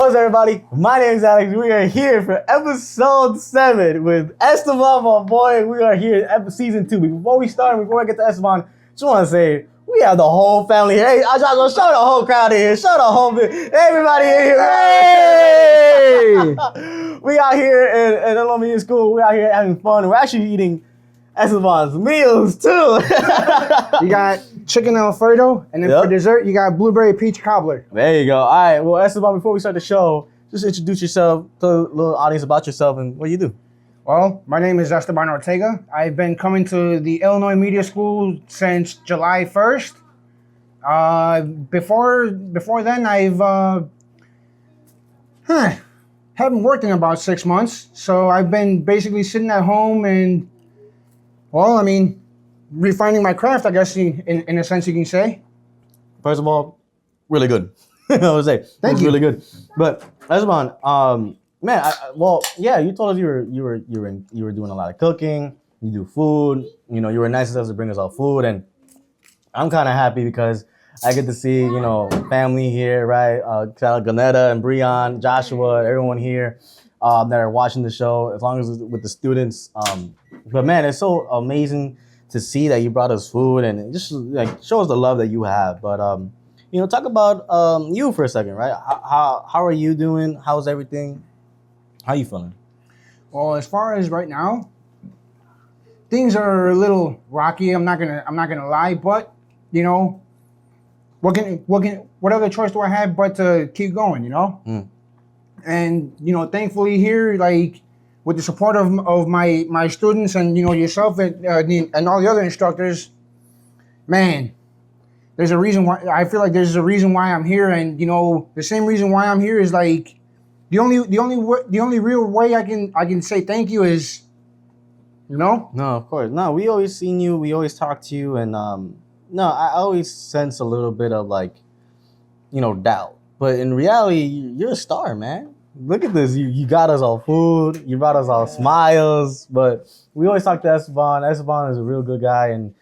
What's up, everybody? My name is Alex. We are here for episode 7 with Esteban, my boy. We are here in season 2. Before I get to Esteban, just want to say we have the whole family here. Hey, I show the whole crowd in here. Show the whole everybody in here. Hey! We out here in elementary school. We out here having fun. We're actually eating Esteban's meals too. You got chicken Alfredo, and then for dessert, you got blueberry peach cobbler. There you go. All right. Well, Esteban, before we start the show, just introduce yourself, tell the little audience about yourself and what you do. Well, my name is Esteban Ortega. I've been coming to the Illinois Media School since July 1st. Before then, I've haven't worked in about 6 months, so I've been basically sitting at home and, well, I mean, refining my craft, I guess, in a sense you can say. First of all, really good. I would say Thank you. Really good. But Esteban, man, you told us you were doing a lot of cooking. You do food. You know, you were nice enough to bring us all food, and I'm kind of happy because I get to see family here, right? Shout out Ganetta and Breon, Joshua, everyone here that are watching the show. As long as it's with the students. But man, it's so amazing to see that you brought us food and it just like shows the love that you have. But talk about you for a second, right? How are you doing? How's everything? How you feeling? Well, as far as right now, things are a little rocky. I'm not gonna lie, but what other choice do I have but to keep going? And thankfully here, like, with the support of my students and yourself and all the other instructors, man, there's a reason why I feel like there's a reason why I'm here, and the same reason why I'm here is like the only real way I can say thank you is No, of course. No, we always seen you, we always talk to you, and I always sense a little bit of like doubt, but in reality you're a star, man. Look at this. You got us all food. You brought us all smiles. But we always talk to Esteban. Esteban is a real good guy. And,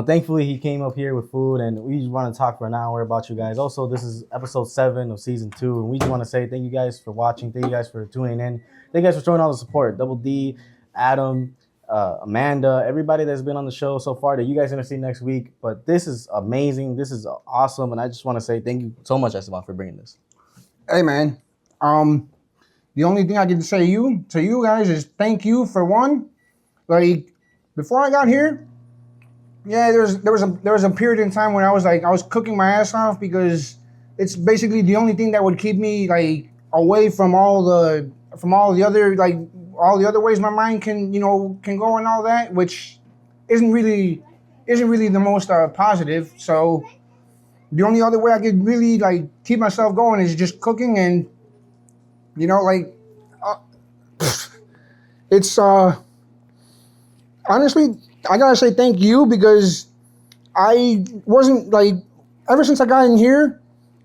thankfully he came up here with food. And we just want to talk for an hour about you guys. Also, this is episode 7 of season 2. And we just want to say thank you guys for watching. Thank you guys for tuning in. Thank you guys for showing all the support. Double D, Adam, Amanda, everybody that's been on the show so far that you guys are going to see next week. But this is amazing. This is awesome. And I just want to say thank you so much, Esteban, for bringing this. Hey, man. The only thing I can say to you guys is thank you for one. Like, before I got here, yeah, there was a period in time when I was cooking my ass off because it's basically the only thing that would keep me like away from all the other ways my mind can go and all that, which isn't really the most positive. So the only other way I could really like keep myself going is just cooking, and it's honestly, I gotta say thank you because I wasn't like, ever since I got in here,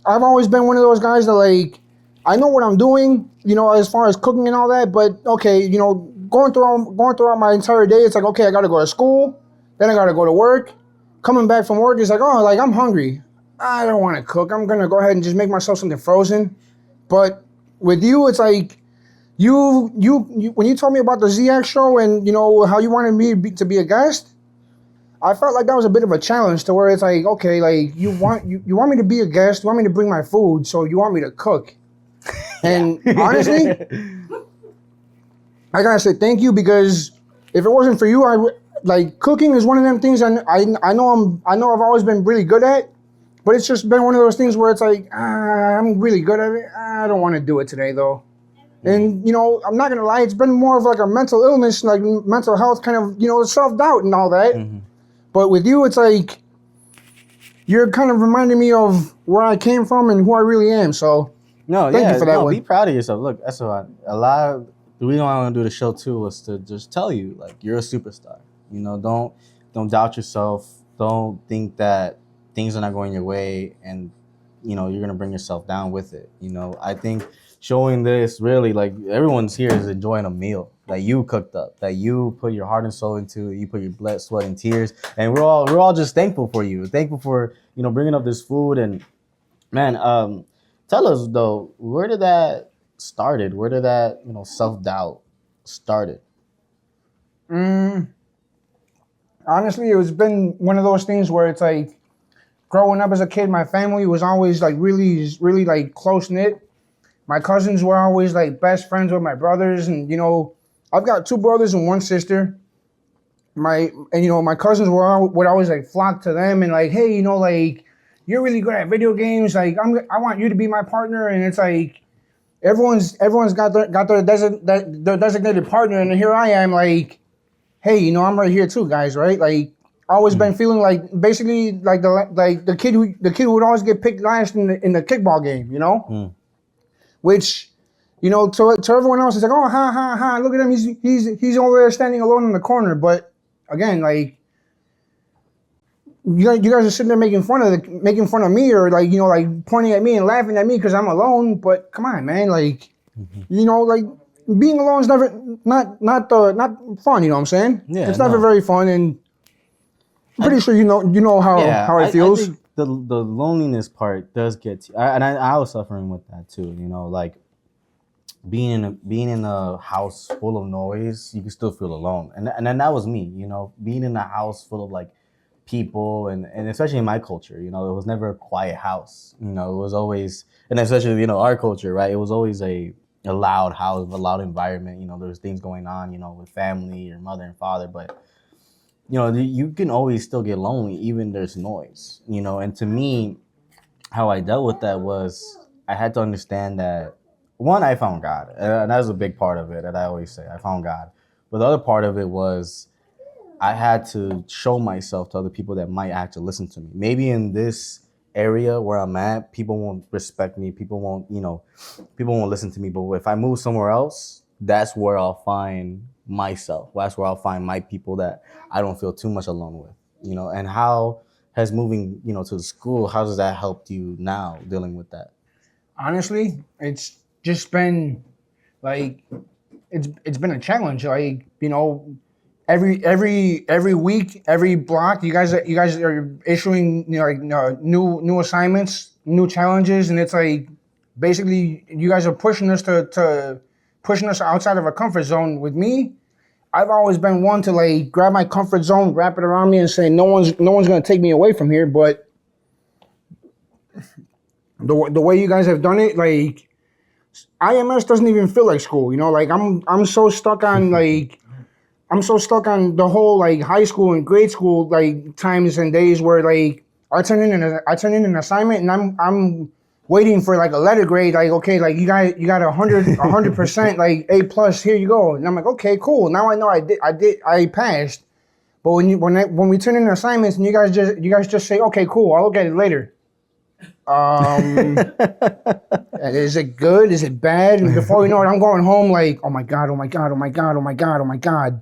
I've always been one of those guys that like, I know what I'm doing, as far as cooking and all that, but okay, going throughout my entire day, it's like, okay, I gotta go to school, then I gotta go to work. Coming back from work, it's like, oh, like I'm hungry. I don't want to cook. I'm gonna go ahead and just make myself something frozen. But with you, it's like you when you told me about the ZX show and how you wanted me to be a guest, I felt like that was a bit of a challenge to where it's like, okay, like you want me to be a guest, you want me to bring my food, so you want me to cook. And honestly, I gotta say thank you because if it wasn't for you, cooking is one of them things I know I've always been really good at. But it's just been one of those things where it's like, I'm really good at it. I don't want to do it today, though. And, I'm not going to lie, it's been more of like a mental illness, like mental health kind of, self-doubt and all that. Mm-hmm. But with you, it's like, you're kind of reminding me of where I came from and who I really am. So, thank you for that one. Be proud of yourself. Look, that's a lot of the reason why I want to do the show, too, was to just tell you, like, you're a superstar. Don't doubt yourself. Don't think that things are not going your way and you're gonna bring yourself down with it. I think showing this really, like, everyone's here is enjoying a meal that you cooked up, that you put your heart and soul into, you put your blood, sweat, and tears, and we're all just thankful for you, thankful for bringing up this food. And man, Tell us though, where did that started? Where did that self doubt started? Mm, honestly, it's been one of those things where it's like growing up as a kid, my family was always like really, really like close knit. My cousins were always like best friends with my brothers, and I've got two brothers and one sister. My cousins would always like flock to them and like, hey, like you're really good at video games. Like I want you to be my partner, and it's like everyone's got their designated partner, and here I am like, hey, I'm right here too, guys, right? Like always been feeling like basically like the kid who would always get picked last in the kickball game, Mm. which to everyone else it's like, oh, ha ha ha, look at him, he's over there standing alone in the corner. But again, like you guys are sitting there making fun of me, or like like pointing at me and laughing at me because I'm alone. But come on, man, like like being alone is never not fun. You know what I'm saying? Yeah, It's never no. very fun, and I'm pretty sure you know Yeah, how it I feels. think the loneliness part does get to, and I was suffering with that too. Like being in a house full of noise, you can still feel alone, and then that was me. Being in a house full of like people, and especially in my culture, it was never a quiet house. It was always, and especially our culture, right? It was always a loud house, a loud environment. There's things going on, with family, your mother and father, but you can always still get lonely even there's noise. And to me, how I dealt with that was I had to understand that one, I found God, and that was a big part of it. And I always say I found God, but the other part of it was I had to show myself to other people that might actually listen to me. Maybe in this area where I'm at, people won't respect me. People won't listen to me. But if I move somewhere else, that's where I'll find myself. That's where I'll find my people that I don't feel too much alone with. And how has moving, to the school, how does that help you now dealing with that? Honestly, it's just been like it's been a challenge. Like every week, every block, you guys are issuing like new assignments, new challenges, and it's like basically you guys are pushing us to pushing us outside of our comfort zone. With me, I've always been one to like grab my comfort zone, wrap it around me, and say no one's gonna take me away from here. But the way you guys have done it, like IMS doesn't even feel like school. Like I'm so stuck on the whole like high school and grade school like times and days where like I turn in an assignment and I'm waiting for like a letter grade, like okay, like you got 100% like A+, here you go. And I'm like, okay, cool, now I know I passed. But when we turn in assignments and you guys just say, okay, cool, I'll look at it later. um is it good, is it bad? And before you know it, I'm going home like, oh my god, oh my god, oh my god, oh my god, oh my god,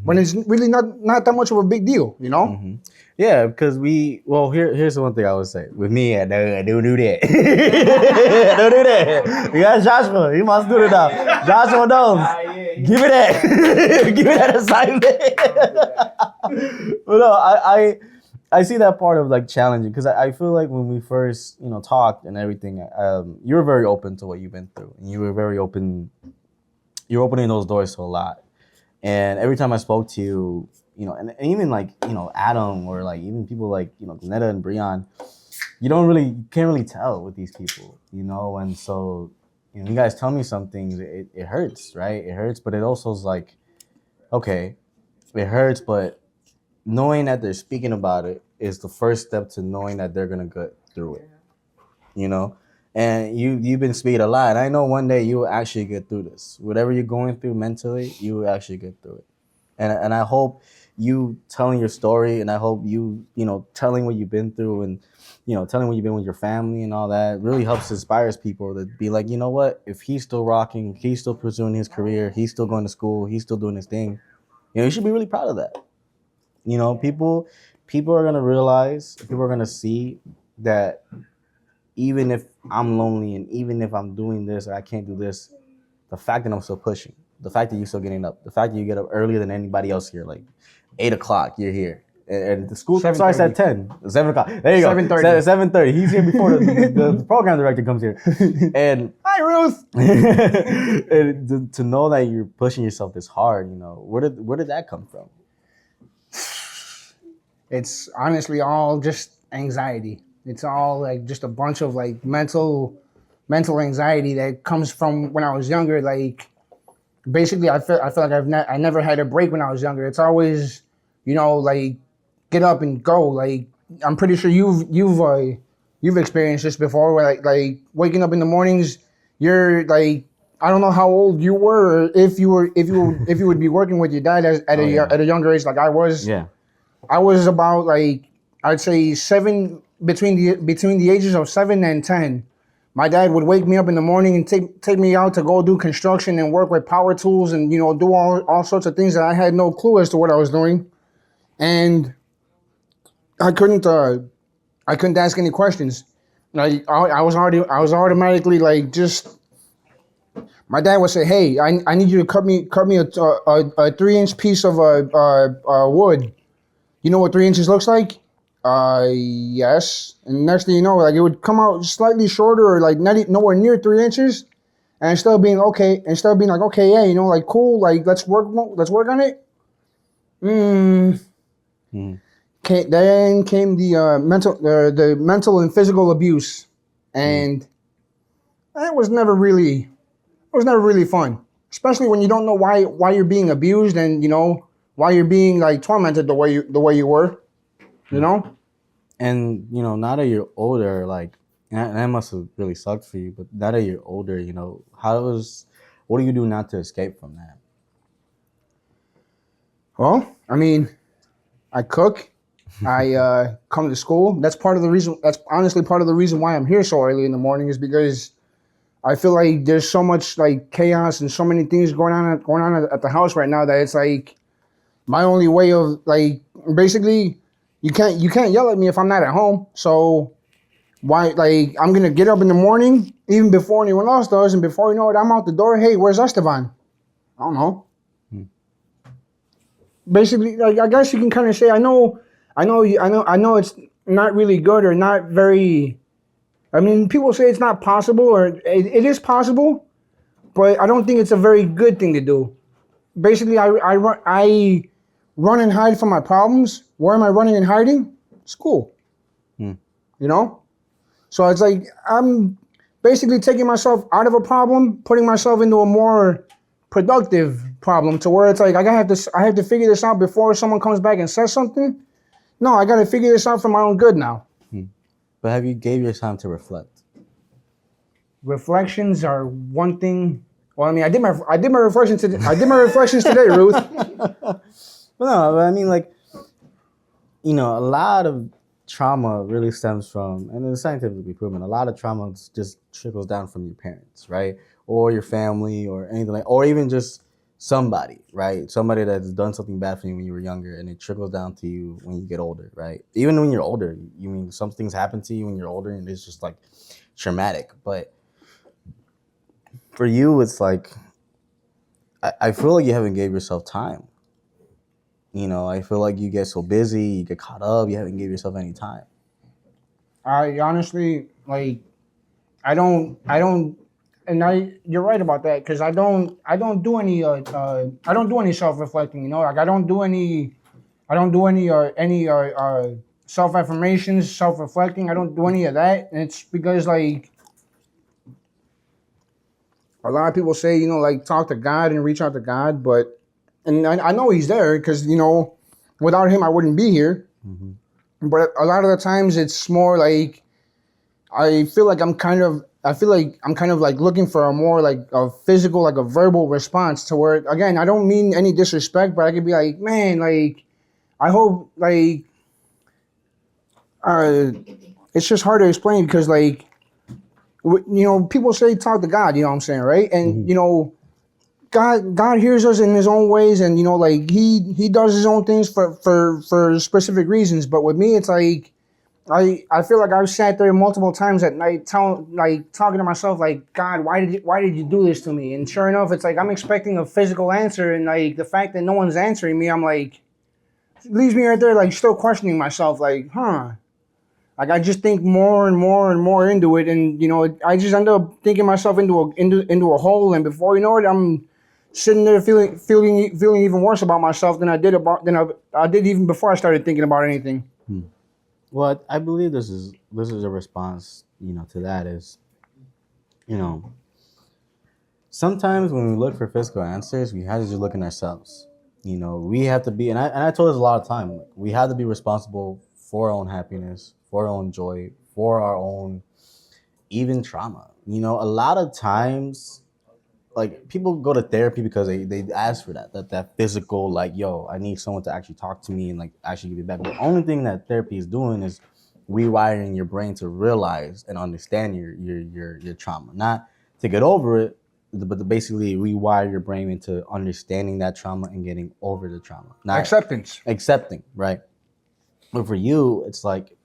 when it's really not that much of a big deal. Mhm. Yeah, because here's the one thing I would say. With me, I don't do that. Don't do that. You got Joshua. He must do it now. Joshua knows. Give it that. Give it that assignment. But no, I see that part of like challenging because I feel like when we first talked and everything, you were very open to what you've been through, and you were very open. You're opening those doors to a lot. And every time I spoke to you, and even like, Adam, or like even people like, Glenetta and Breon, you can't really tell with these people, and so, you guys tell me some things, it hurts, right? It hurts, but it also is like, okay, it hurts, but knowing that they're speaking about it is the first step to knowing that they're going to get through it, you know? And you've been speaking a lot. And I know one day you will actually get through this. Whatever you're going through mentally, you will actually get through it. And I hope you telling your story, and I hope you telling what you've been through, and telling what you've been with your family and all that really helps inspires people to be like, you know what, if he's still rocking, he's still pursuing his career, he's still going to school, he's still doing his thing, you should be really proud of that. People are gonna realize, people are gonna see that even if I'm lonely and even if I'm doing this or I can't do this, the fact that I'm still pushing, the fact that you're still getting up, the fact that you get up earlier than anybody else here, like 8 o'clock, you're here. and the school starts at 10, 7 o'clock. There you go. 7:30. 7:30. He's here before the program director comes here. And hi, Ruth. and to know that you're pushing yourself this hard, where did that come from? It's honestly all just anxiety. It's all like just a bunch of like mental anxiety that comes from when I was younger. Like basically, I feel like I never had a break when I was younger. It's always, like get up and go. Like I'm pretty sure you've experienced this before, where like waking up in the mornings, you're like, I don't know how old you were, or if you would be working with your dad at a younger age like I was. Yeah. I was about like, I'd say between the ages of 7 and 10. My dad would wake me up in the morning and take me out to go do construction and work with power tools and do all sorts of things that I had no clue as to what I was doing, and I couldn't ask any questions. Like I was automatically like just. My dad would say, "Hey, I need you to cut me a 3-inch piece of wood. You know what 3 inches looks like?" Yes. And next thing you know, like it would come out slightly shorter or like nowhere near 3 inches, and instead of being like, okay, yeah, like cool, like let's work on it. Then came the mental and physical abuse, and it was never really fun, especially when you don't know why you're being abused and why you're being like tormented the way you were, And now that you're older, like, and that must have really sucked for you. But now that you're older, what do you do now to escape from that? Well, I mean, I cook. I come to school. That's honestly part of the reason why I'm here so early in the morning, is because I feel like there's so much like chaos and so many things going on at the house right now that it's like my only way of like basically you can't yell at me if I'm not at home. So why, like, I'm gonna get up in the morning even before anyone else does, and before you know it, I'm out the door. Hey, where's Esteban? I don't know. Basically, like, I guess you can kind of say I know it's not really good or not very. I mean, people say it's not possible, or it is possible, but I don't think it's a very good thing to do. Basically, I run and hide from my problems. Where am I running and hiding? School. So it's like I'm basically taking myself out of a problem, putting myself into a more productive problem, to where it's like I have to figure this out before someone comes back and says something. No, I got to figure this out for my own good now. But have you gave your time to reflect? Reflections are one thing. Well, I mean, I did my reflections today. Ruth. Well, no, I mean, like, a lot of trauma really stems from, and it's scientifically proven, a lot of trauma just trickles down from your parents, right? Or your family, or anything like, or even just somebody, right? Somebody that's done something bad for you when you were younger, and it trickles down to you when you get older, right? Even when you're older, some things happen to you when you're older, and it's just like traumatic. But for you, it's like, I feel like you haven't gave yourself time. I feel like you get so busy, you get caught up, you haven't gave yourself any time. I honestly, like, I don't, and you're right about that, because I don't do any self-reflecting. Like I don't do any self-affirmations, self-reflecting. I don't do any of that, and it's because like a lot of people say, like talk to God and reach out to God, and I know He's there, because without Him I wouldn't be here. But a lot of the times it's more like I feel like I'm kind of like looking for a more like a physical, like a verbal response, to where, again, I don't mean any disrespect, but I could be like, man, like, I hope, like, it's just hard to explain, because like, people say talk to God, you know what I'm saying, right? And God hears us in His own ways, and like He does His own things for specific reasons. But with me, it's like I feel like I've sat there multiple times at night, talking to myself, like, God, why did you do this to me? And sure enough, it's like I'm expecting a physical answer, and like the fact that no one's answering me, I'm like, leaves me right there, like still questioning myself, like, huh. Like I just think more and more and more into it, and I just end up thinking myself into a hole, and before you know it, I'm sitting there feeling even worse about myself than I did even before I started thinking about anything. Hmm. Well, I believe this is a response, to that is, you know, sometimes when we look for physical answers, we have to just look in ourselves. We have to be, and I told this a lot of time. Like, we have to be responsible for our own happiness, for our own joy, for our own even trauma. A lot of times, like people go to therapy because they ask for that physical, like, yo, I need someone to actually talk to me and like actually give me back. The only thing that therapy is doing is rewiring your brain to realize and understand your trauma, not to get over it, but to basically rewire your brain into understanding that trauma and getting over the trauma, not Acceptance. accepting, right? But for you, it's like,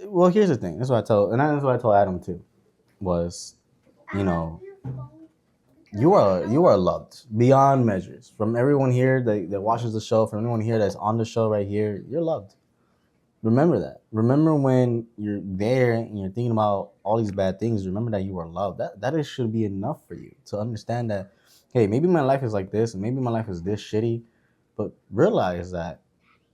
well, here's the thing. That's what I told Adam too. Was, you know, you are loved beyond measures from everyone here that watches the show, from everyone here that's on the show right here. You're loved. Remember that. Remember when you're there and you're thinking about all these bad things. Remember that you are loved. Should be enough for you to understand that. Hey, maybe my life is like this, and maybe my life is this shitty, but realize that,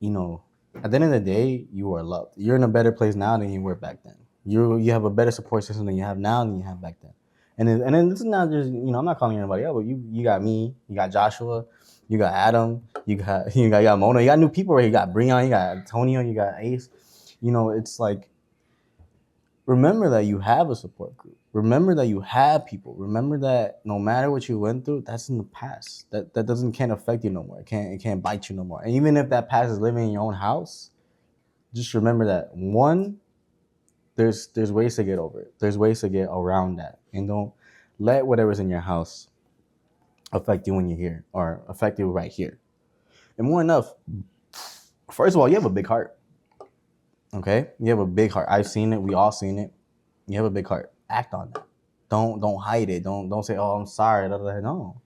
you know, at the end of the day, you are loved. You're in a better place now than you were back then. You have a better support system than you have now than you have back then. And then this is not just, I'm not calling anybody out, but you got me, you got Joshua, you got Adam, you got Mona, you got new people right. You got Breon, you got Antonio, you got Ace. It's like, remember that you have a support group. Remember that you have people. Remember that no matter what you went through, that's in the past. That can't affect you no more. It can't bite you no more. And even if that past is living in your own house, just remember that, one, there's ways to get over it. There's ways to get around that. And don't let whatever's in your house affect you when you're here, or affect you right here. And more enough, first of all, you have a big heart. Okay? You have a big heart. I've seen it. We all seen it. You have a big heart. Act on it. Don't hide it. Don't say, "Oh, I'm sorry." No.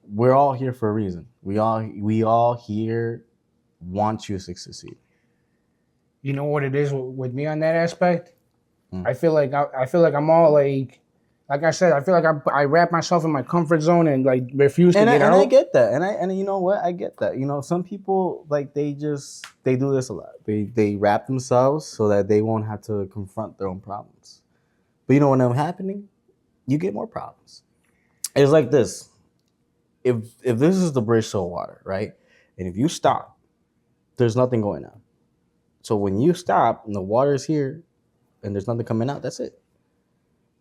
We're all here for a reason. We all here want you to succeed. You know what it is with me on that aspect? Mm. I feel like I'm all like I said, I feel like I wrap myself in my comfort zone and like refuse to And get I out. get that. And you know what? I get that. Some people, like, they do this a lot. They wrap themselves so that they won't have to confront their own problems. But when they're happening, you get more problems. It's like this. If this is the bridge to the water, right? And if you stop, there's nothing going on. So when you stop and the water is here and there's nothing coming out, that's it.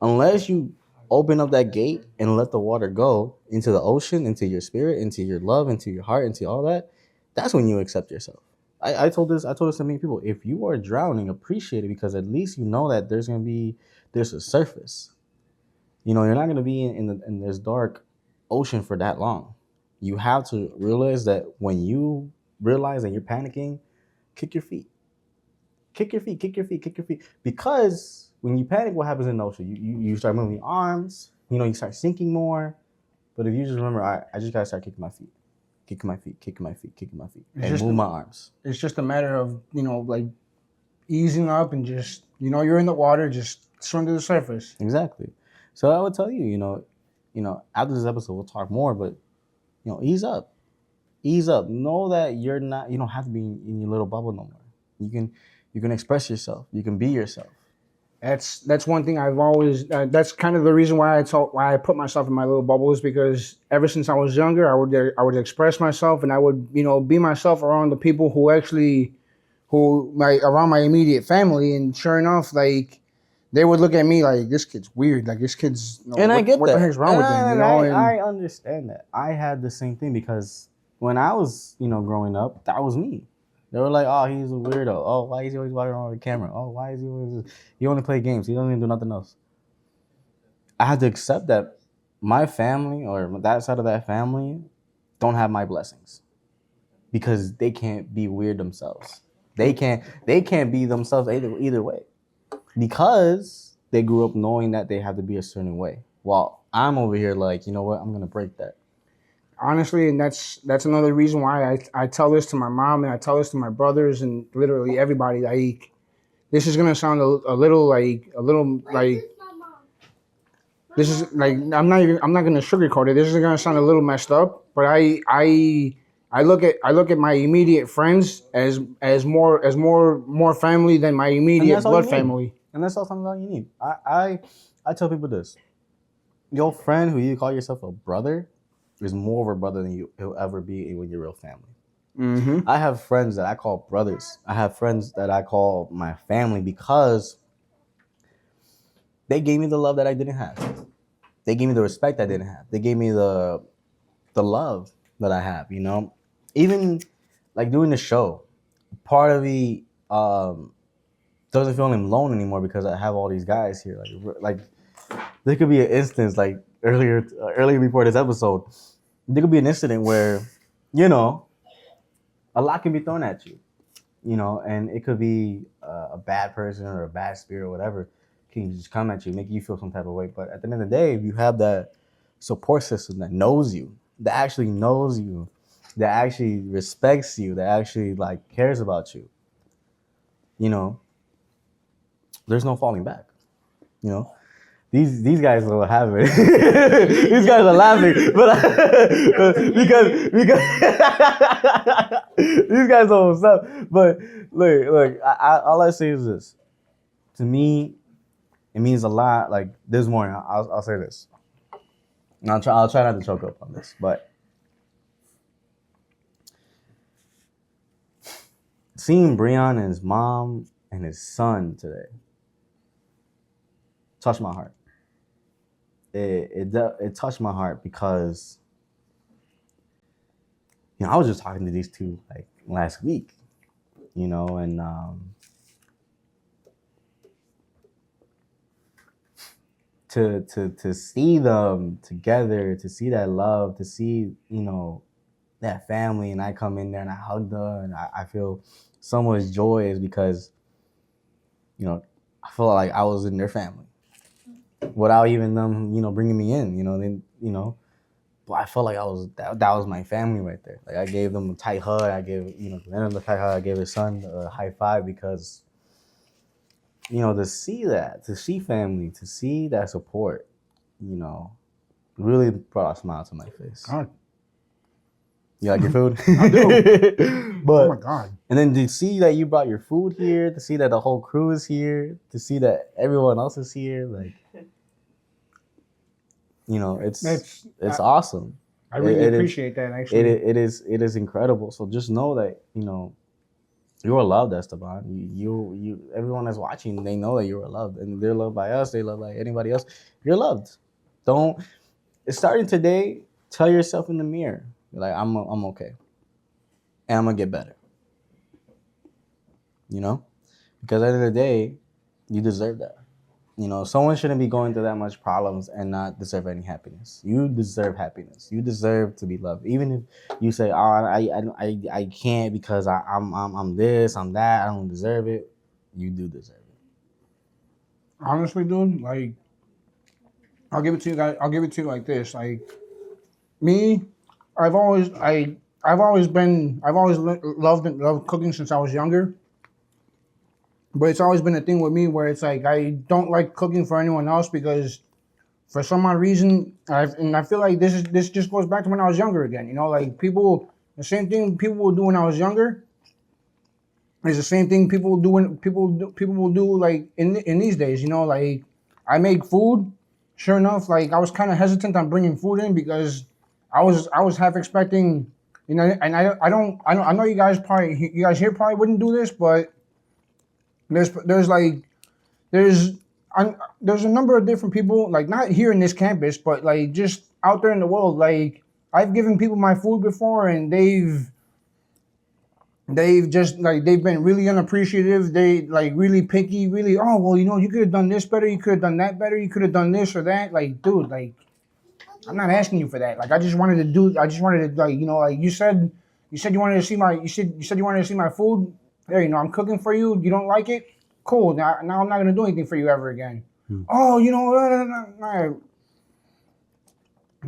Unless you open up that gate and let the water go into the ocean, into your spirit, into your love, into your heart, into all that, that's when you accept yourself. I told this to many people. If you are drowning, appreciate it, because at least you know that there's a surface. You're not gonna be in this dark ocean for that long. You have to realize that when you realize that you're panicking, kick your feet. Kick your feet, kick your feet, kick your feet. Because when you panic, what happens in the ocean? You start moving your arms, you start sinking more. But if you just remember, all right, I just gotta start kicking my feet. Kicking my feet, kicking my feet, kicking my feet. And move my arms. It's just a matter of, like easing up and just, you're in the water, just swim to the surface. Exactly. So I would tell you, after this episode we'll talk more, but ease up. Ease up. Know that you don't have to be in your little bubble no more. You can express yourself. You can be yourself. That's one thing I've always. That's kind of the reason why I put myself in my little bubble, is because ever since I was younger, I would express myself, and I would be myself around the people around my immediate family, and sure enough, like they would look at me like, this kid's weird, like this kid's. And I get what that. the heck's wrong with them? I understand that. I had the same thing, because when I was growing up, that was me. They were like, "Oh, he's a weirdo. Oh, why is he always walking around with a camera? Oh, why is he always? He only play games. He doesn't even do nothing else." I had to accept that my family, or that side of that family, don't have my blessings, because they can't be weird themselves. They can't be themselves either way, because they grew up knowing that they have to be a certain way. While I'm over here like, you know what? I'm gonna break that. honestly, and that's another reason why I tell this to my mom and I tell this to my brothers and literally everybody. Like, this is gonna sound a little like this is like I'm not gonna sugarcoat it. This is gonna sound a little messed up, but I look at my immediate friends as more family than my And immediate that's all you blood need. family. And that's all you need. I tell people this: your friend who you call yourself a brother is more of a brother than he'll ever be with your real family. Mm-hmm. I have friends that I call brothers. I have friends that I call my family because they gave me the love that I didn't have. They gave me the respect I didn't have. They gave me the love that I have. Even like doing the show, part of me doesn't feel alone anymore because I have all these guys here. Like there could be an instance like earlier before this episode, there could be an incident where you know a lot can be thrown at you. And it could be a bad person or a bad spirit or whatever can just come at you, make you feel some type of way. But at the end of the day, if you have that support system that knows you, that actually knows you, that actually respects you, that actually like cares about you, you know, there's no falling back. You know, these guys will have it. These guys are laughing, but because these guys don't stop. But look, all I say is this: to me, it means a lot. Like this morning, I'll say this, and I'll try not to choke up on this, but seeing Breon and his mom and his son today touched my heart. It touched my heart because I was just talking to these two like last week, and to see them together, to see that love, to see that family, and I come in there and I hug her and I feel so much joy is because I feel like I was in their family without even them bringing me in. But I felt like that was my family right there. Like I gave them a tight hug. I gave Lennon a tight hug. I gave his son a high five because to see family, to see that support, really brought a smile to my face. God. You like your food? I do. But, oh my God. And then to see that you brought your food here, to see that the whole crew is here, to see that everyone else is here, like it's awesome. I really appreciate that. Actually, it is incredible. So just know that you're loved, Esteban. You everyone that's watching, they know that you're loved, and they're loved by us. They love by anybody else. You're loved. Starting today, tell yourself in the mirror, like I'm okay, and I'm gonna get better. Because at the end of the day, you deserve that. Someone shouldn't be going through that much problems and not deserve any happiness. You deserve happiness. You deserve to be loved. Even if you say, "Oh, I can't because I'm this, I'm that. I don't deserve it." You do deserve it. Honestly, dude, like I'll give it to you guys. I'll give it to you like this. Like me, I've always loved cooking since I was younger. But it's always been a thing with me where it's like I don't like cooking for anyone else because for some odd reason I feel like this just goes back to when I was younger again. Like the same thing people will do when I was younger is the same thing people will do like in these days. Like I make food. Sure enough, like I was kind of hesitant on bringing food in because I was half expecting, and I know you guys here probably wouldn't do this, but there's a number of different people, like not here in this campus, but like just out there in the world. Like I've given people my food before, and they've just like they've been really unappreciative. They like really picky, really. Oh well, you could have done this better. You could have done that better. You could have done this or that. Like, dude, like I'm not asking you for that. Like I just wanted to like like you said you wanted to see you wanted to see my food. There, I'm cooking for you. You don't like it? Cool. Now I'm not gonna do anything for you ever again. Oh,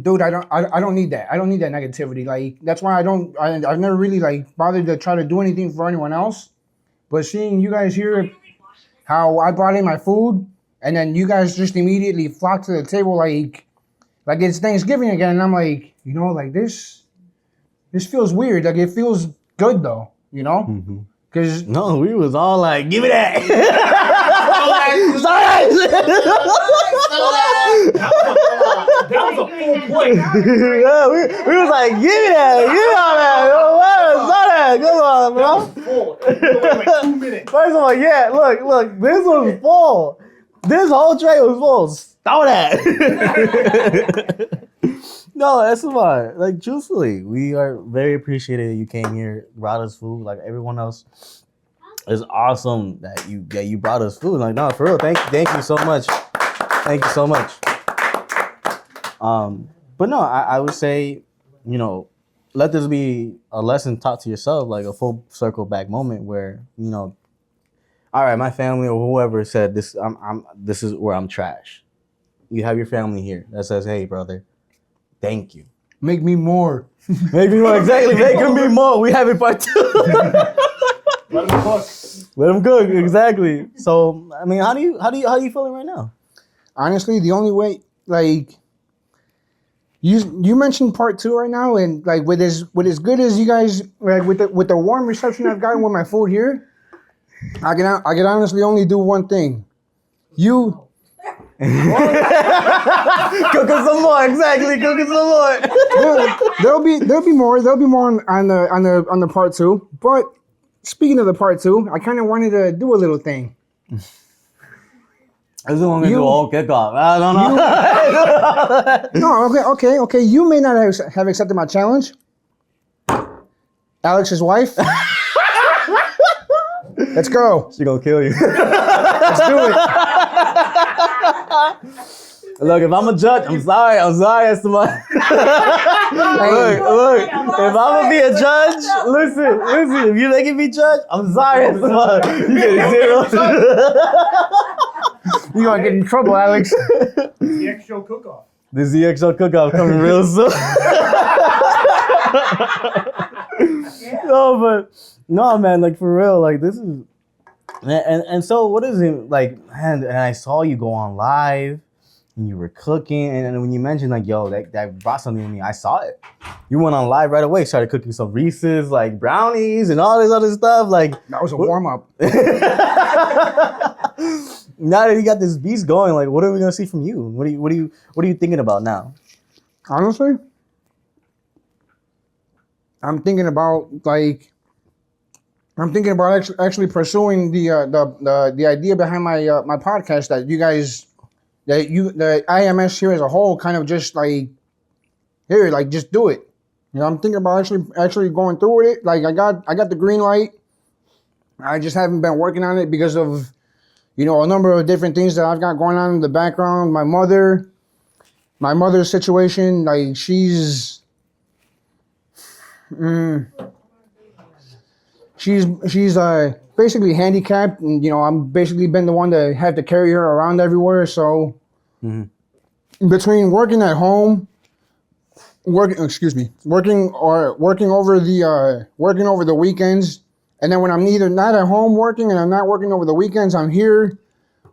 dude, I don't need that. I don't need that negativity. Like that's why I've never really like bothered to try to do anything for anyone else. But seeing you guys here, how I brought in my food, and then you guys just immediately flocked to the table like it's Thanksgiving again, and I'm like, like this feels weird. Like it feels good though, because No, we was all like, give me that. That was a full plate. Yeah, we was like, give me that. Give me all that. Come on, bro. Full. It was like 2 minutes. First of all, yeah, look, this was full. This whole tray was full. Stop that. No, that's fine. Like, truthfully, we are very appreciative that you came here, brought us food. Like everyone else, it's awesome that you brought us food. Like, no, for real, thank you so much. Thank you so much. But no, I would say, let this be a lesson taught to yourself, like a full circle back moment where, all right, my family or whoever said this, this is where I'm trash. You have your family here that says, hey, brother, thank you. make me more. Make me more, exactly. Make me more. We have it part 2. Let him cook. Let them cook, exactly. So, I mean, how you feeling right now? Honestly, the only way, like, you mentioned part 2 right now, and like with as good as you guys, like with the warm reception I've gotten with my food here, I can honestly only do one thing. You Cooking some more, exactly. Cooking some more. there'll be more on the part 2. But speaking of the part 2, I kind of wanted to do a little thing. I just want to do a whole kickoff. I don't know. No, okay. You may not have accepted my challenge. Alex's wife. Let's go. She gonna kill you. Let's do it. Look, if I'm a judge, I'm sorry, Esteban. Look, if I'm gonna be a judge, listen, if you're making me judge, I'm sorry, Esteban. You get 0. You're gonna get in trouble, Alex. The X Show cook-off. The ZX Show cookout coming real soon. No, man, like for real, like this is, and so what is it like? Man, and I saw you go on live, and you were cooking, and when you mentioned like, yo, that brought something to me, I saw it. You went on live right away, started cooking some Reese's, like brownies, and all this other stuff, like. That was a warm up. Now that you got this beast going, like, what are we gonna see from you? What are you thinking about now? Honestly, I'm thinking about actually pursuing the idea behind my podcast that you guys the IMS here as a whole kind of just like here, like just do it. I'm thinking about actually going through with it. Like I got the green light. I just haven't been working on it because of a number of different things that I've got going on in the background. My mother's situation, like she's basically handicapped, and I'm basically been the one to have to carry her around everywhere. So between working at home, working over the weekends, and then when I'm either not at home working and I'm not working over the weekends, I'm here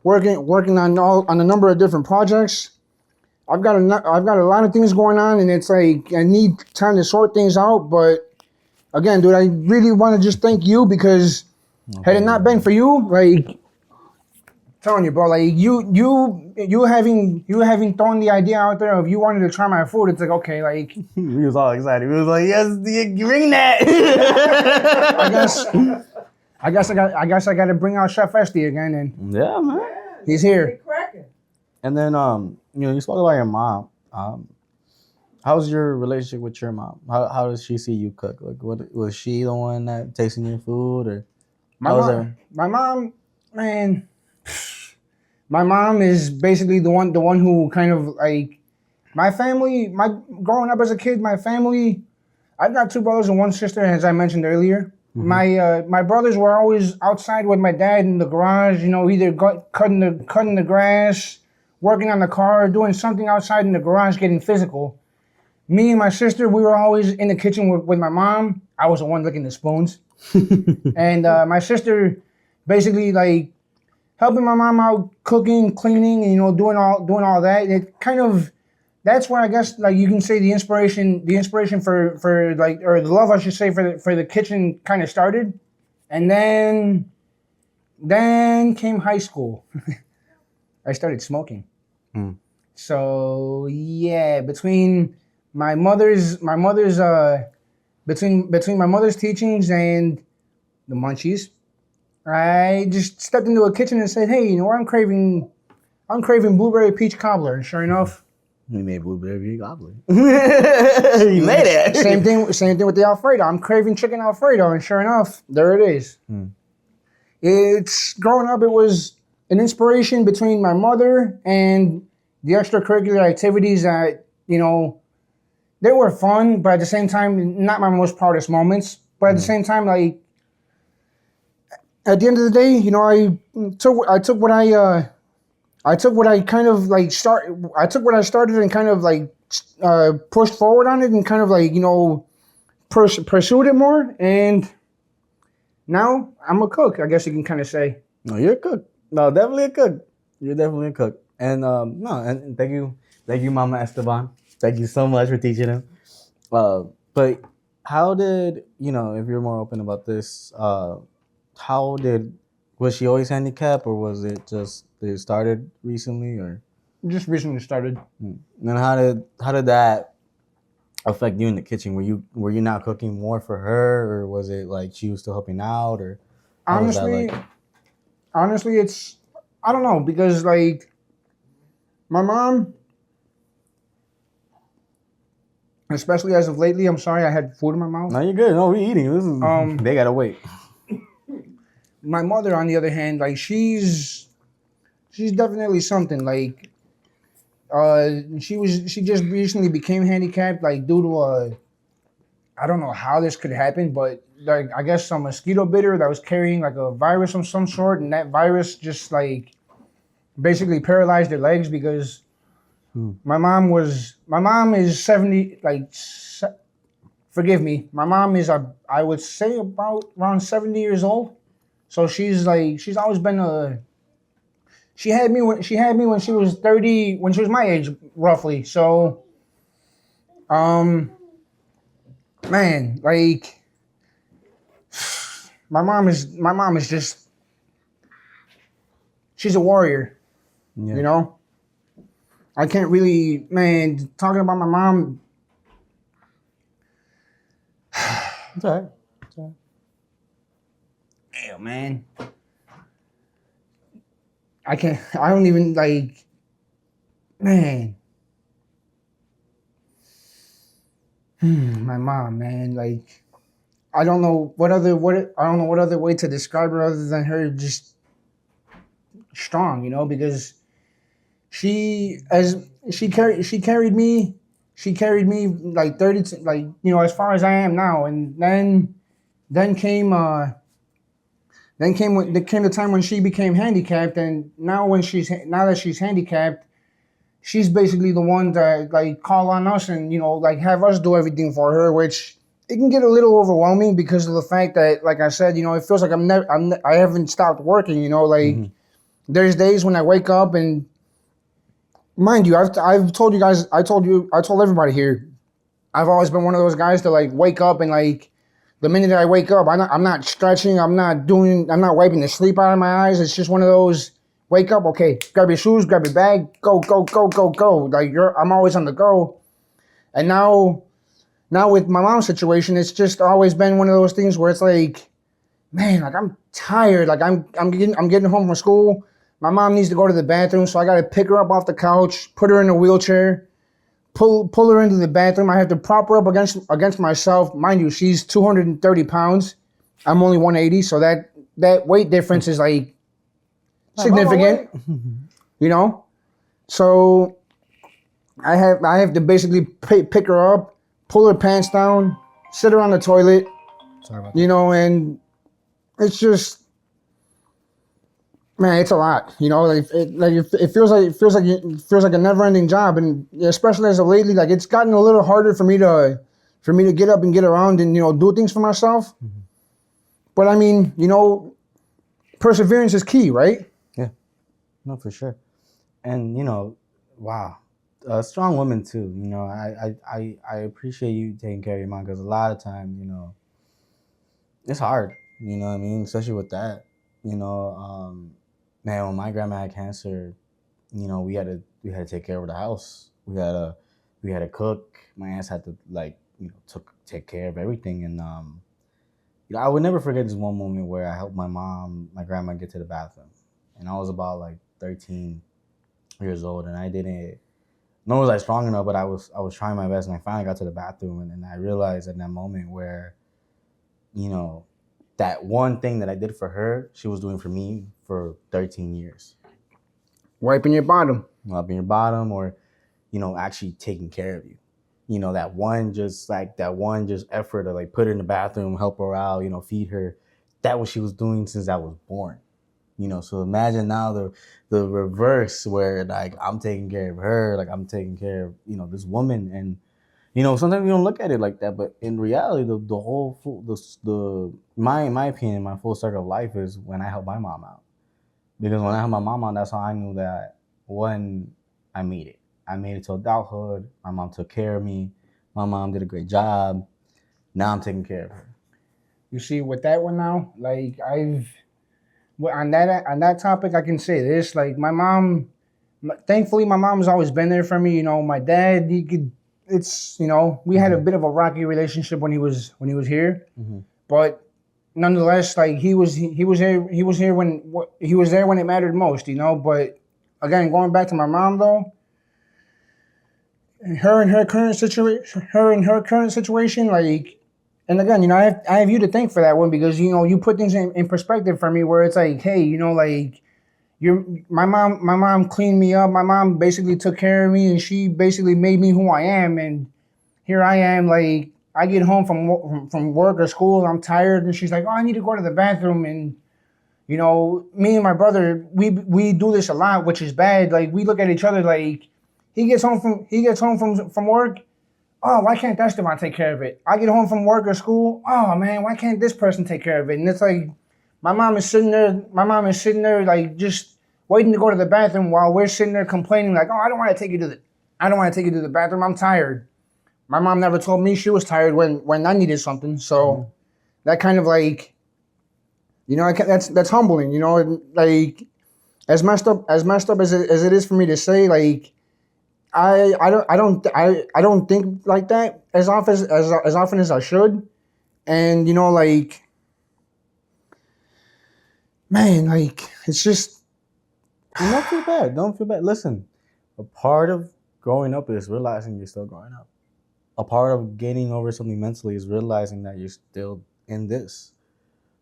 working on a number of different projects. I've got a lot of things going on, and it's like I need time to sort things out. But again, dude, I really want to just thank you because had it not been for you, like telling you, bro, like you having thrown the idea out there of you wanting to try my food, it's like okay, like We was all excited. We was like, yes, bring that. I guess I got to bring out Chef Esty again, and Yeah, man. he's here. And then you spoke about your mom. How's your relationship with your mom? How does she see you cook? Like, what was she the one that tasting your food, or My mom, man, my mom is basically the one who kind of like my family. Growing up as a kid, my family. I've got 2 brothers and 1 sister, as I mentioned earlier. My brothers were always outside with my dad in the garage. Either cutting the grass, working on the car, doing something outside in the garage, getting physical. me and my sister, we were always in the kitchen with my mom. I was the one licking the spoons. And my sister basically like helping my mom out, cooking, cleaning, and doing all that. It kind of that's where I guess like you can say the inspiration for like or the love I should say for the kitchen kind of started, and then came high school. I started smoking. Mm. So yeah, between my mother's between my mother's teachings and the munchies, I just stepped into a kitchen and said, "Hey, I'm craving blueberry peach cobbler." And sure enough, We made blueberry gobbler. You made it. Same thing with the Alfredo. I'm craving chicken Alfredo, and sure enough, there it is. It's growing up. It was an inspiration between my mother and the extracurricular activities that they were fun, but at the same time, not my most proudest moments. But at the same time, like at the end of the day, I took what I kind of like I took what I started and kind of like pushed forward on it and kind of like pursued it more. And now I'm a cook, I guess you can kind of say. No, you're a cook. No, definitely a cook. You're definitely a cook. And no, and thank you, Mama Esteban. Thank you so much for teaching him. But how did if you're more open about this, was she always handicapped, or was it just it started recently, or Just recently started. and how did that affect you in the kitchen? Were you now cooking more for her, or was it like she was still helping out, or how was that like? Honestly, it's I don't know because like my mom, especially as of lately. I'm sorry, I had food in my mouth. No, you're good. No, we eating. This is they gotta wait. My mother, on the other hand, like she's definitely something. Like she just recently became handicapped, like due to I don't know how this could happen, but like I guess some mosquito bit her that was carrying like a virus of some sort, and that virus just like basically paralyzed her legs because my mom is 70 forgive me, my mom is I would say about around 70 years old, so she's always been she had me when she was 30, when she was my age roughly. So man, like my mom is just she's a warrior. Yeah. I can't really, man, talking about my mom. It's all right. Damn, man. I don't even like, man. My mom, man, like, I don't know what other way to describe her other than her just strong, because she carried me like 30 like as far as I am now, and then came the time when she became handicapped, and now that she's handicapped, she's basically the one that like call on us and like have us do everything for her, which it can get a little overwhelming because of the fact that, like I said, it feels like I haven't stopped working. Like there's days when I wake up and, mind you, I've told you guys, I told everybody here, I've always been one of those guys to like wake up and like the minute that I wake up, I'm not stretching, I'm not wiping the sleep out of my eyes. It's just one of those wake up, okay, grab your shoes, grab your bag, go. Like I'm always on the go. And now with my mom's situation, it's just always been one of those things where it's like, man, like I'm tired. Like I'm getting home from school. My mom needs to go to the bathroom, so I got to pick her up off the couch, put her in a wheelchair, pull her into the bathroom. I have to prop her up against myself. Mind you, she's 230 pounds. I'm only 180, so that weight difference is like significant. So I have to basically pick her up, pull her pants down, sit her on the toilet. Sorry about that. And it's just Man, it's a lot. You know, like it feels like a never ending job, and especially as of lately, like it's gotten a little harder for me to get up and get around and do things for myself. Mhm. But I mean, perseverance is key, right? Yeah, no, for sure. And wow, a strong woman too. I appreciate you taking care of your mom because a lot of times, it's hard. You know what I mean, especially with that. You know, man, when my grandma had cancer, we had to take care of the house. We had to cook. My aunts had to like took take care of everything, and I would never forget this one moment where I helped my grandma get to the bathroom, and I was about like 13 years old, and I didn't. Nor was I strong enough, but I was trying my best, and I finally got to the bathroom, and I realized in that moment where you know that one thing that I did for her, she was doing for me for 13 years. Wiping your bottom. Up in your bottom, or actually taking care of you. That one just effort to like put her in the bathroom, help her out, feed her. That what she was doing since I was born. So imagine now the reverse where like I'm taking care of her, like I'm taking care of this woman, and sometimes we don't look at it like that, but in reality, the whole the my in my opinion, my full circle of life is when I help my mom out. Because when I helped my mom out, that's how I knew that one, I made it. I made it to adulthood. My mom took care of me. My mom did a great job. Now I'm taking care of her. You see, with that one now, like on that topic, I can say this: like my mom, thankfully, my mom's always been there for me. My dad, he could. It's we had a Mhm. bit of a rocky relationship when he was here, Mm-hmm. but nonetheless, like he was here he was there when it mattered most. But again, going back to my mom though, her and her current situation, like, and again, I have you to thank for that one because you put things in perspective for me where it's like, hey, like my mom cleaned me up. My mom basically took care of me, and she basically made me who I am. And here I am, like I get home from work or school, and I'm tired, and she's like, "Oh, I need to go to the bathroom." And me and my brother, we do this a lot, which is bad. Like we look at each other like he gets home from work. Oh, why can't Esteban take care of it? I get home from work or school. Oh man, why can't this person take care of it? And it's like my mom is sitting there like just waiting to go to the bathroom while we're sitting there complaining like, oh, I don't want to take you to the bathroom. I'm tired. My mom never told me she was tired when I needed something. Mm-hmm. So that kind of like that's humbling. And, like as messed up as it is for me to say, like I don't think like that as often as I should. And like, man, like it's just And don't feel bad. Don't feel bad. Listen, a part of growing up is realizing you're still growing up. A part of getting over something mentally is realizing that you're still in this.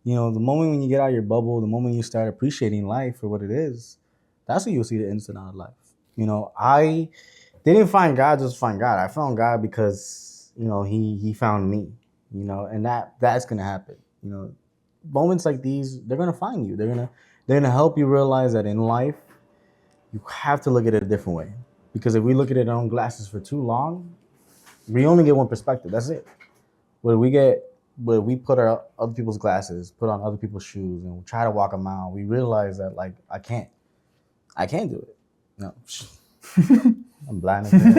The moment when you get out of your bubble, the moment you start appreciating life for what it is, that's when you'll see the instant out of life. I didn't find God just to find God. I found God because he found me. And that's gonna happen. Moments like these, they're gonna find you. They're gonna help you realize that in life you have to look at it a different way. Because if we look at it on glasses for too long, we only get one perspective. That's it. When we put our other people's glasses, put on other people's shoes, and we try to walk a mile, we realize that like I can't do it. No, I'm blind as hell.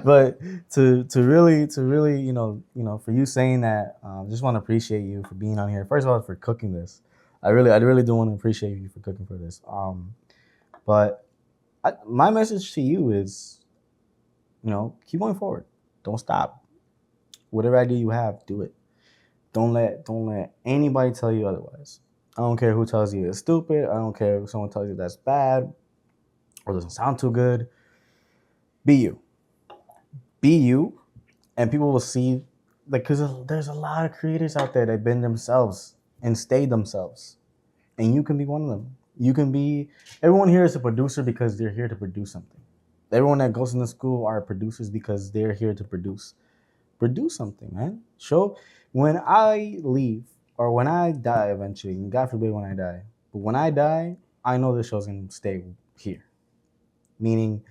But to really, for you saying that, just want to appreciate you for being on here. First of all, for cooking this. I really do want to appreciate you for cooking for this. But my message to you is, keep going forward. Don't stop. Whatever idea you have, do it. Don't let anybody tell you otherwise. I don't care who tells you it's stupid. I don't care if someone tells you that's bad or doesn't sound too good. Be you. Be you, and people will see. Like, because there's a lot of creators out there that been themselves and stay themselves, and you can be one of them. You can be. Everyone here is a producer because they're here to produce something. Everyone that goes into school are producers because they're here to produce. Produce something, man. Show when I leave or when I die eventually, and God forbid when I die, But when I die, I know this show's gonna stay here. Meaning,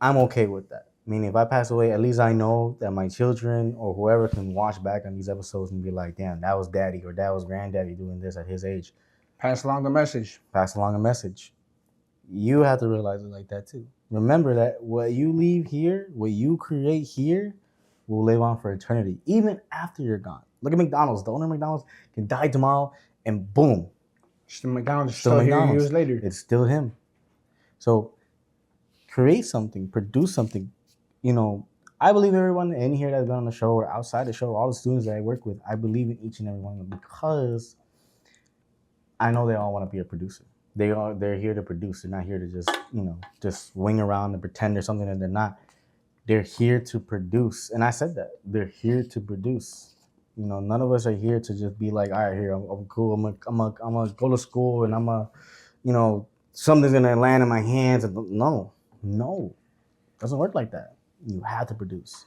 I'm okay with that. Meaning, if I pass away, at least I know that my children or whoever can watch back on these episodes and be like, damn, that was daddy or that was granddaddy doing this at his age. Pass along the message. Pass along a message. You have to realize it like that too. Remember that what you leave here, what you create here, will live on for eternity, even after you're gone. Look at McDonald's. The owner of McDonald's can die tomorrow and boom. Still McDonald's is still here years later. It's still him. So create something, produce something. You know, I believe everyone in here that's been on the show or outside the show, all the students that I work with, I believe in each and every one of them because I know they all want to be a producer. They're here to produce. They're not here to just wing around and pretend they're something that they're not. They're here to produce. And I said that. They're here to produce. You know, none of us are here to just be like, all right, here, I'm cool. I'm gonna go to school and something's gonna land in my hands. No, it doesn't work like that. You have to produce.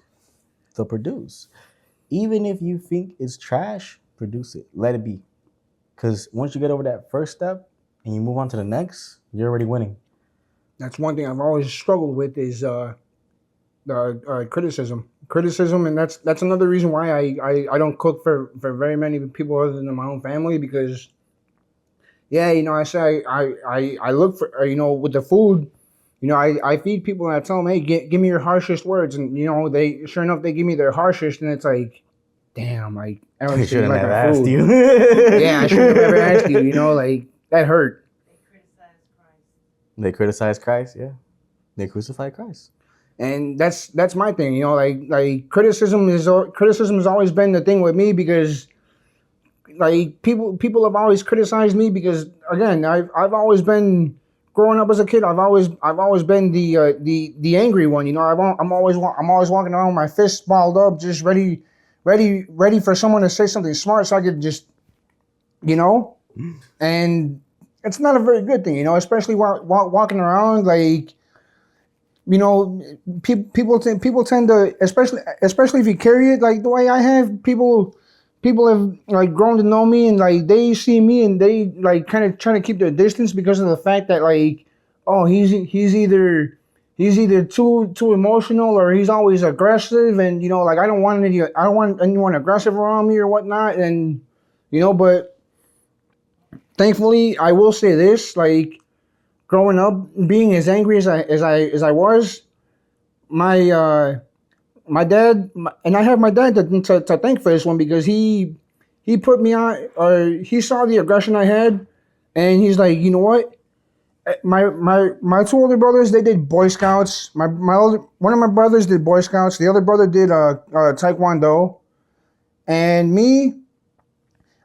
So produce. Even if you think it's trash, produce it. Let it be. Because once you get over that first step and you move on to the next, you're already winning. That's one thing I've always struggled with is criticism. Criticism, and that's another reason why I don't cook for very many people other than my own family because, yeah, you know, I look for, with the food, you know, I feed people and I tell them, hey, give me your harshest words, and you know, they sure enough they give me their harshest, and it's like, damn, like I don't shouldn't like have my asked food. you. Yeah, I shouldn't have ever asked you. You know, like that hurt. They criticize Christ, yeah. They crucified Christ. And that's my thing, you know, like criticism has always been the thing with me because like people have always criticized me because again I've always been growing up as a kid I've always been the angry one, you know. I'm always walking around with my fists balled up just ready for someone to say something smart so I could just, you know, and it's not a very good thing, you know, especially walking around like, you know, people tend to, especially if you carry it like the way I have. People have like grown to know me and like they see me and they like kind of trying to keep their distance because of the fact that like, oh, he's either too emotional or he's always aggressive, and you know, like I don't want anyone aggressive around me or whatnot, and you know, but thankfully I will say this, like growing up, being as angry as I was, my dad, and I have my dad to thank for this one because he put me on, or he saw the aggression I had, and he's like, you know what, my two older brothers, they did Boy Scouts. One of my brothers did Boy Scouts. The other brother did Taekwondo, and me.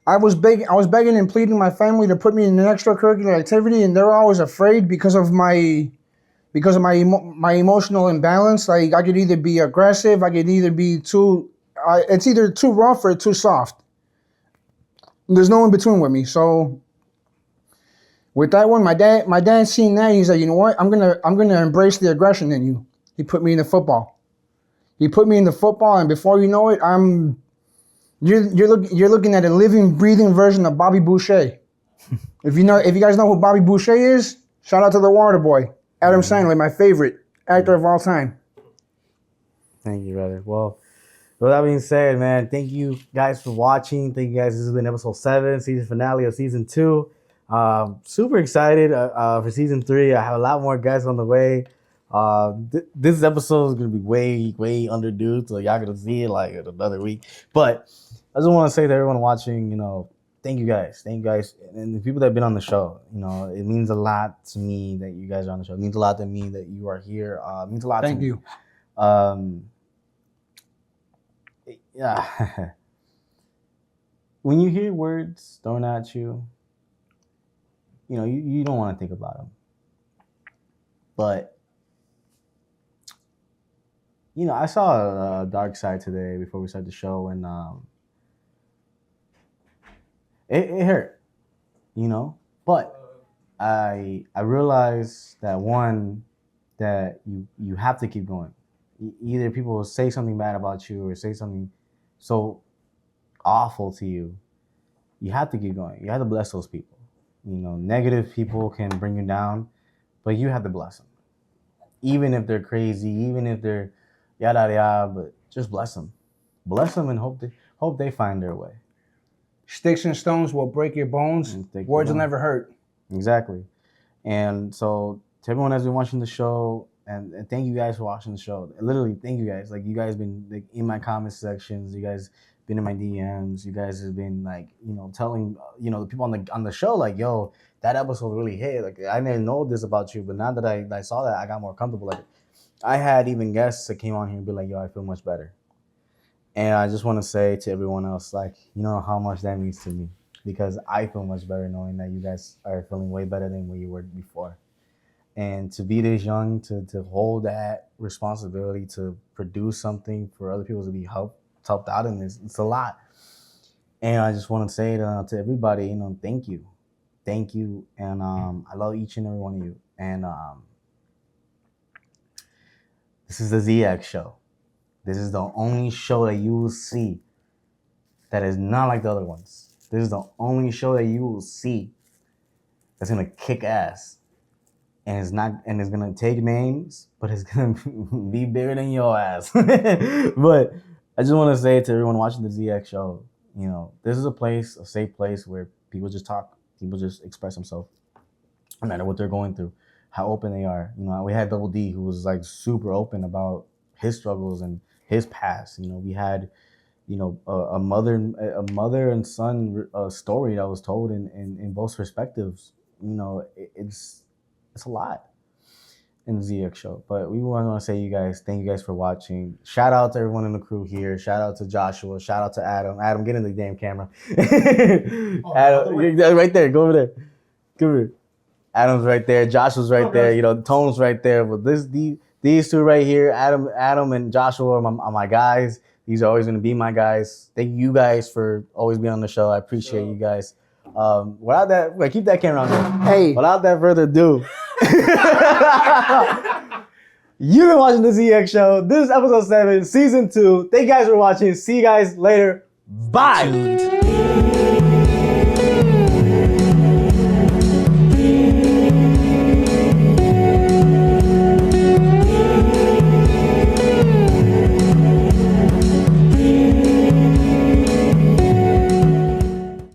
I was begging and pleading my family to put me in an extracurricular activity, and they're always afraid because of my emotional imbalance. Like I could either be aggressive, I could either be it's either too rough or too soft. There's no in between with me. So with that one, my dad seen that, he's like, you know what? I'm gonna embrace the aggression in you. He put me in the football. And before you know it, You're looking at a living, breathing version of Bobby Boucher. If you guys know who Bobby Boucher is, shout out to the Water Boy, Adam Sandler, my favorite actor of all time. Thank you, brother. Well, with that being said, man, thank you guys for watching. Thank you guys. This has been episode 7, season finale of season 2. Super excited for season 3. I have a lot more guests on the way. This episode is gonna be way underdue, so y'all gonna see it like in another week. But I just want to say to everyone watching, you know, thank you guys, and the people that have been on the show. You know, it means a lot to me that you guys are on the show. It means a lot to me that you are here. It means a lot. Thank to you. Me. Yeah. When you hear words thrown at you, you know, you don't want to think about them, but. You know, I saw a dark side today before we started the show, and it hurt, you know. But I realized that that you have to keep going. Either people will say something bad about you or say something so awful to you. You have to keep going. You have to bless those people. negative people can bring you down, but you have to bless them. Even if they're crazy, even if they're yada yada, but just bless them. Bless them and hope they find their way. Sticks and stones will break your bones. Words will never hurt. Exactly. And so to everyone that's been watching the show, and thank you guys for watching the show. Literally, thank you guys. Like, you guys been like in my comment sections. You guys been in my DMs. You guys have been like, telling the people on the show, like, yo, that episode really hit. Like, I didn't know this about you, but now that I saw that, I got more comfortable. Like, I had even guests that came on here and be like, yo, I feel much better. And I just want to say to everyone else, like, how much that means to me, because I feel much better knowing that you guys are feeling way better than what you were before. And to be this young, to hold that responsibility to produce something for other people to be helped out in this, it's a lot. And I just want to say to everybody, thank you. Thank you. And I love each and every one of you. And this is the ZX show. This is the only show that you will see that is not like the other ones. This is the only show that you will see that's gonna kick ass. And it's gonna take names, but it's gonna be bigger than your ass. But I just want to say to everyone watching the ZX show, this is a safe place where people just talk, people just express themselves, no matter what they're going through, how open they are. We had Double D, who was like super open about his struggles and his past. We had, a mother and son story that was told in both perspectives. It's a lot in the ZX show. But we want to say thank you guys for watching. Shout out to everyone in the crew here. Shout out to Joshua. Shout out to Adam. Adam, get in the damn camera. Adam, you're right there. Go over there. Come here. Adam's right there. Joshua's right there. Tone's right there. But these two right here, Adam and Joshua are my guys. These are always going to be my guys. Thank you guys for always being on the show. I appreciate you guys. Without that, keep that camera on there. Hey. Without that further ado, you've been watching the ZX show. This is episode 7, season 2. Thank you guys for watching. See you guys later. Bye.